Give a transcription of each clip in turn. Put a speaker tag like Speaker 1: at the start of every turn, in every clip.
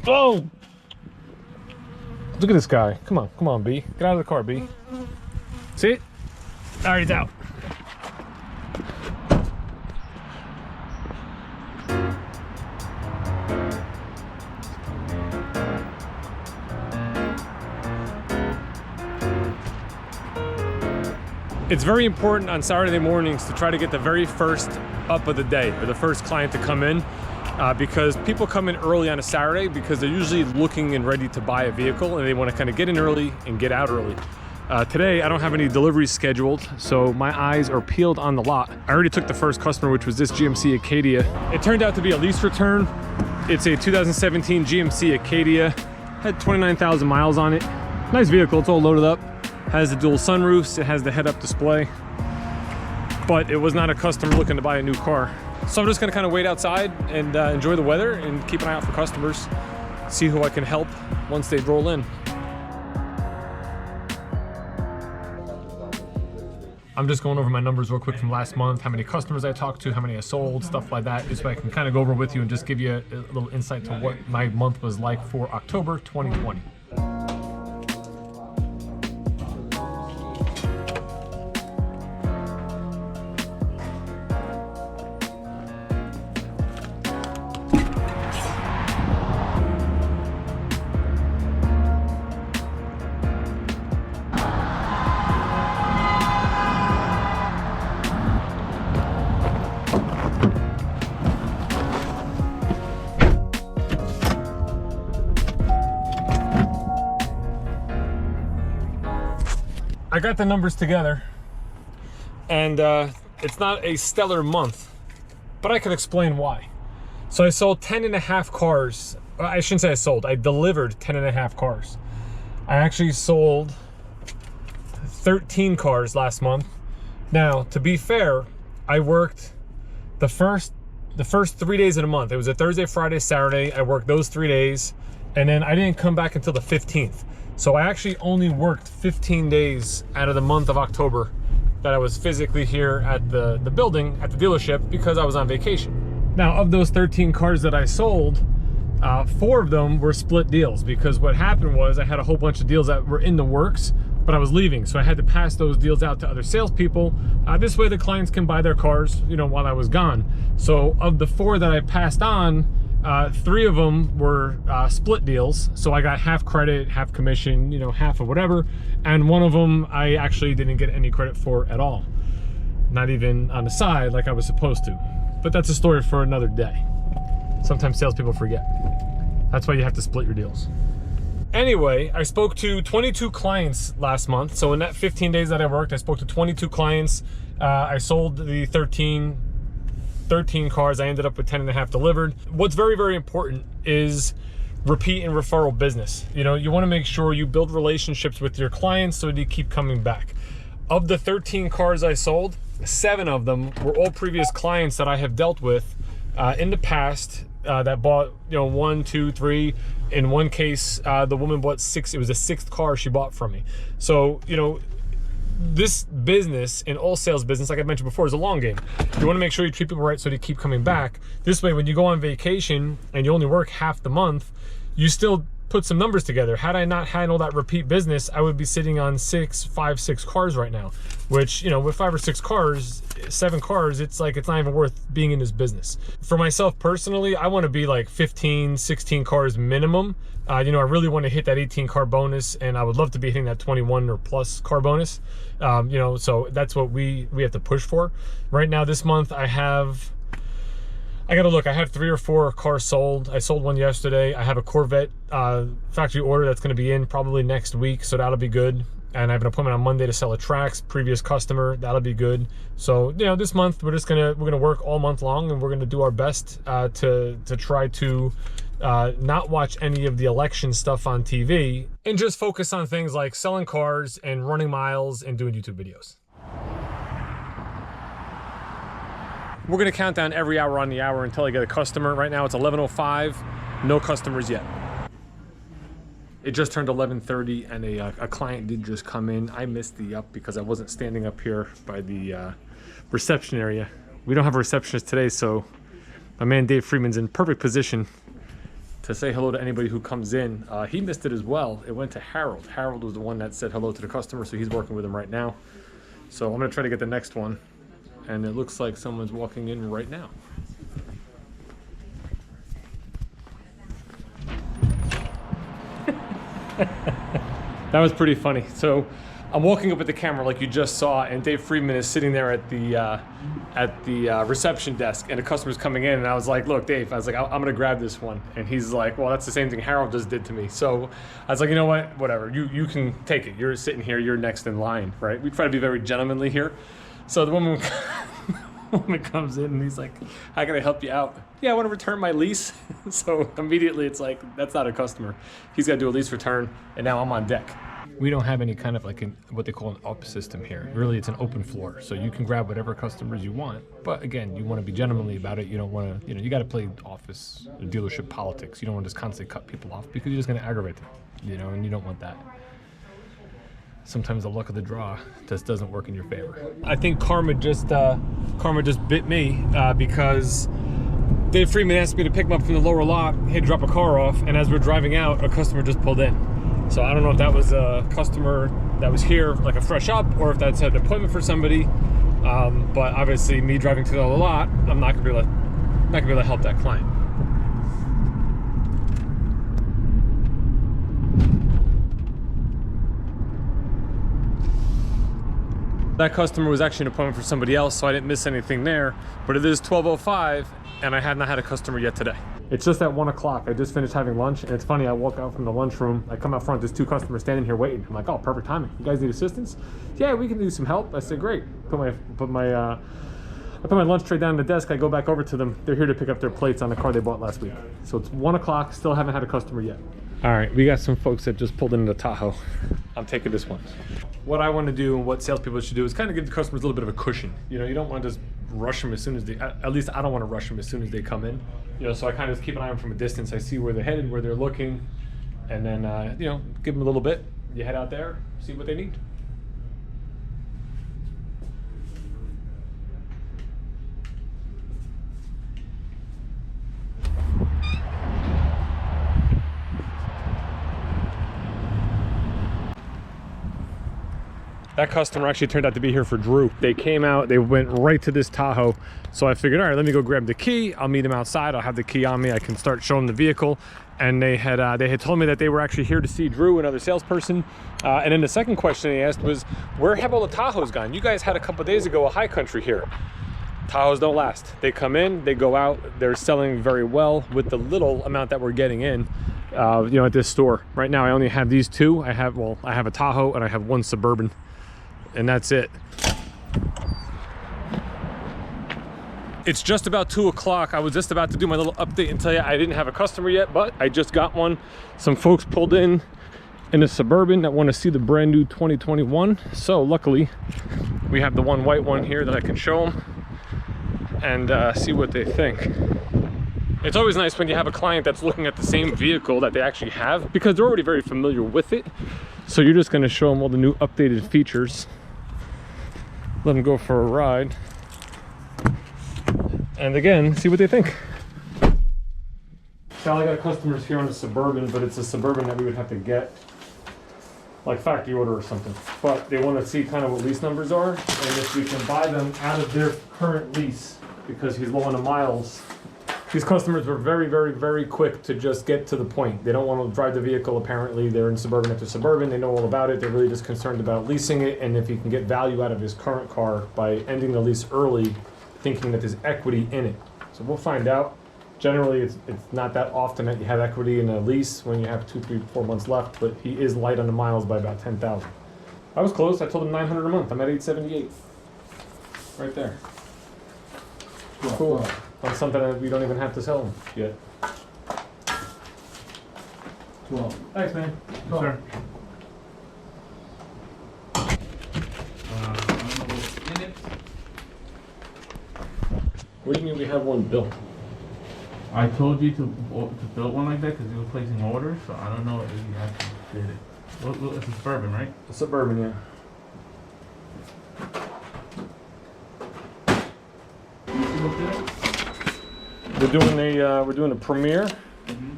Speaker 1: Oh! Look at this guy. Come on, B. Get out of the car, B. See it? All right, he's out. It's very important on Saturday mornings to try to get the very first up of the day, or the first client to come in, because people come in early on a Saturday because they're usually looking and ready to buy a vehicle, and they want to kind of get in early and get out early. Today, I don't have any deliveries scheduled, so my eyes are peeled on the lot. I already took the first customer, which was this GMC Acadia. It turned out to be a lease return. It's a 2017 GMC Acadia. Had 29,000 miles on it. Nice vehicle, it's all loaded up. Has the dual sunroofs, it has the head-up display, but it was not a customer looking to buy a new car. So I'm just gonna kind of wait outside and enjoy the weather and keep an eye out for customers, see who I can help once they roll in. I'm just going over my numbers real quick from last month, how many customers I talked to, how many I sold, stuff like that, just so I can kind of go over with you and just give you a little insight to what my month was like for October 2020. I got the numbers together, and it's not a stellar month, but I can explain why. So I sold 10.5 cars. I shouldn't say I sold, I delivered 10.5 cars. I actually sold 13 cars last month. Now, to be fair, I worked the first 3 days of the month. It was a Thursday, Friday, Saturday. I worked those 3 days, and then I didn't come back until the 15th. So I actually only worked 15 days out of the month of October that I was physically here at the building, at the dealership, because I was on vacation. Now, of those 13 cars that I sold, 4 of them were split deals, because what happened was I had a whole bunch of deals that were in the works, but I was leaving. So I had to pass those deals out to other salespeople. This way the clients can buy their cars, you know, while I was gone. So of the 4 that I passed on, 3 of them were split deals, so I got half credit, half commission, you know, half of whatever, and one of them I actually didn't get any credit for at all, not even on the side like I was supposed to. But that's a story for another day. Sometimes salespeople forget. That's why you have to split your deals. Anyway, I spoke to 22 clients last month. So in that 15 days that I worked, I spoke to 22 clients. I sold the 13 cars. I ended up with 10.5 delivered. What's very, very important is repeat and referral business. You know, you want to make sure you build relationships with your clients so that you keep coming back. Of the 13 cars I sold, 7 of them were all previous clients that I have dealt with in the past that bought, you know, 1, 2, 3. In one case, the woman bought 6. It was the 6th car she bought from me. So, you know, this business, in all sales business, like I mentioned before, is a long game. You want to make sure you treat people right so they keep coming back. This way, when you go on vacation and you only work half the month, you still put some numbers together. Had I not handled that repeat business, I would be sitting on 5, 6 cars right now, which, you know, with 5 or 6 cars, 7 cars, it's like, it's not even worth being in this business. For myself personally, I want to be like 15, 16 cars minimum. You know, I really want to hit that 18 car bonus, and I would love to be hitting that 21 or plus car bonus. You know, so that's what we have to push for. Right now, this month, I gotta look, I have 3 or 4 cars sold. I sold one yesterday. I have a Corvette factory order that's gonna be in probably next week, so that'll be good. And I have an appointment on Monday to sell a Trax, previous customer, that'll be good. So, you know, this month we're gonna work all month long, and we're gonna do our best to try to not watch any of the election stuff on TV, and just focus on things like selling cars and running miles and doing YouTube videos. We're gonna count down every hour on the hour until I get a customer. Right now it's 11:05, no customers yet. It just turned 11:30, and a client did just come in. I missed the up because I wasn't standing up here by the reception area. We don't have a receptionist today, so my man Dave Freeman's in perfect position to say hello to anybody who comes in. He missed it as well. It went to Harold. Harold was the one that said hello to the customer, so he's working with him right now. So I'm gonna try to get the next one. And it looks like someone's walking in right now. That was pretty funny. So I'm walking up with the camera like you just saw, and Dave Friedman is sitting there at the reception desk, and a customer's coming in, and I was like, look, Dave, I was like, I'm gonna grab this one. And he's like, well, that's the same thing Harold just did to me. So I was like, you know what, whatever, you can take it. You're sitting here, you're next in line, right? We try to be very gentlemanly here. So the woman comes in and he's like, how can I help you out? Yeah, I want to return my lease. So immediately it's like, that's not a customer. He's got to do a lease return, and now I'm on deck. We don't have any kind of like what they call an up system here. Really, it's an open floor. So you can grab whatever customers you want. But again, you want to be gentlemanly about it. You don't want to, you got to play office or dealership politics. You don't want to just constantly cut people off because you're just going to aggravate them, and you don't want that. Sometimes the luck of the draw just doesn't work in your favor. I think karma just bit me because Dave Friedman asked me to pick him up from the lower lot. He'd drop a car off, and as we're driving out, a customer just pulled in. So I don't know if that was a customer that was here, like a fresh up, or if that's an appointment for somebody. But obviously, me driving to the lower lot, I'm not gonna be able to help that client. That customer was actually an appointment for somebody else, so I didn't miss anything there. But it is 12:05, and I had not had a customer yet today. It's just at 1 o'clock. I just finished having lunch, and it's funny, I walk out from the lunchroom, I come out front, there's two customers standing here waiting. I'm like, oh, perfect timing. You guys need assistance? Yeah, we can do some help. I said, great. I put my lunch tray down on the desk, I go back over to them. They're here to pick up their plates on the car they bought last week. So it's 1 o'clock, still haven't had a customer yet. All right, we got some folks that just pulled into Tahoe. I'm taking this one. What I want to do and what salespeople should do is kind of give the customers a little bit of a cushion. You don't want to just rush them as soon as they, at least I don't want to rush them as soon as they come in. So I kind of just keep an eye on them from a distance. I see where they're headed, where they're looking, and then, give them a little bit. You head out there, see what they need. That customer actually turned out to be here for Drew. They came out, they went right to this Tahoe. So I figured, all right, let me go grab the key. I'll meet them outside. I'll have the key on me. I can start showing the vehicle. And they had told me that they were actually here to see Drew, another salesperson. And then the second question they asked was, where have all the Tahoes gone? You guys had a couple days ago a high country here. Tahoes don't last. They come in, they go out. They're selling very well with the little amount that we're getting in. At this store. Right now I only have these two. I have a Tahoe and I have one Suburban. And that's it. It's just about 2 o'clock. I was just about to do my little update and tell you I didn't have a customer yet, but I just got one. Some folks pulled in a Suburban that want to see the brand new 2021. So luckily we have the one white one here that I can show them and see what they think. It's always nice when you have a client that's looking at the same vehicle that they actually have, because they're already very familiar with it. So you're just going to show them all the new updated features. Let them go for a ride. And again, see what they think. Sally got customers here on the Suburban, but it's a Suburban that we would have to get like factory order or something. But they want to see kind of what lease numbers are, and if we can buy them out of their current lease, because he's low on the miles. These customers were very, very, very quick to just get to the point. They don't want to drive the vehicle, apparently. They're in Suburban after Suburban. They know all about it. They're really just concerned about leasing it, and if he can get value out of his current car by ending the lease early, thinking that there's equity in it. So we'll find out. Generally, it's not that often that you have equity in a lease when you have 2, 3, 4 months left, but he is light on the miles by about 10,000. I was close. I told him 900 a month. I'm at 878. Right there. Cool. On something that we don't even have to sell them yet. 12. Thanks, man.
Speaker 2: Yes, sir.
Speaker 1: What do you mean we have one built?
Speaker 2: I told you to build one like that because you were placing orders, so I don't know if you actually did it. Well, it's a Suburban, right?
Speaker 1: A Suburban, yeah.
Speaker 2: You looked at it?
Speaker 1: We're doing a premiere.
Speaker 2: Mm-hmm.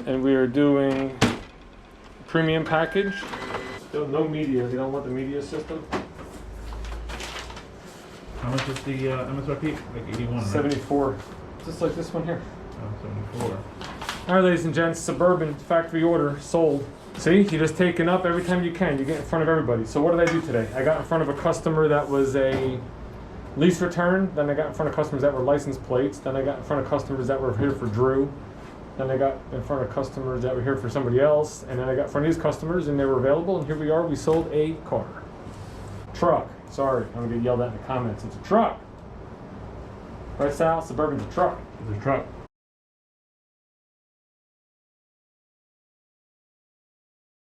Speaker 1: and we are doing premium package. Still no media. You don't want the media system.
Speaker 2: How much is the MSRP? Like 81, right?
Speaker 1: 74. Just like this one here.
Speaker 2: Oh, 74.
Speaker 1: All right, ladies and gents, Suburban factory order sold. See, you just taking up every time you can. You get in front of everybody. So what did I do today? I got in front of a customer that was a lease return. Then I got in front of customers that were license plates. Then I got in front of customers that were here for Drew. Then I got in front of customers that were here for somebody else. And then I got in front of these customers and they were available. And here we are, we sold a car. Truck. Sorry, I'm gonna get yelled at in the comments. It's a truck. Right, Sal? Suburban's a truck.
Speaker 2: It's a truck.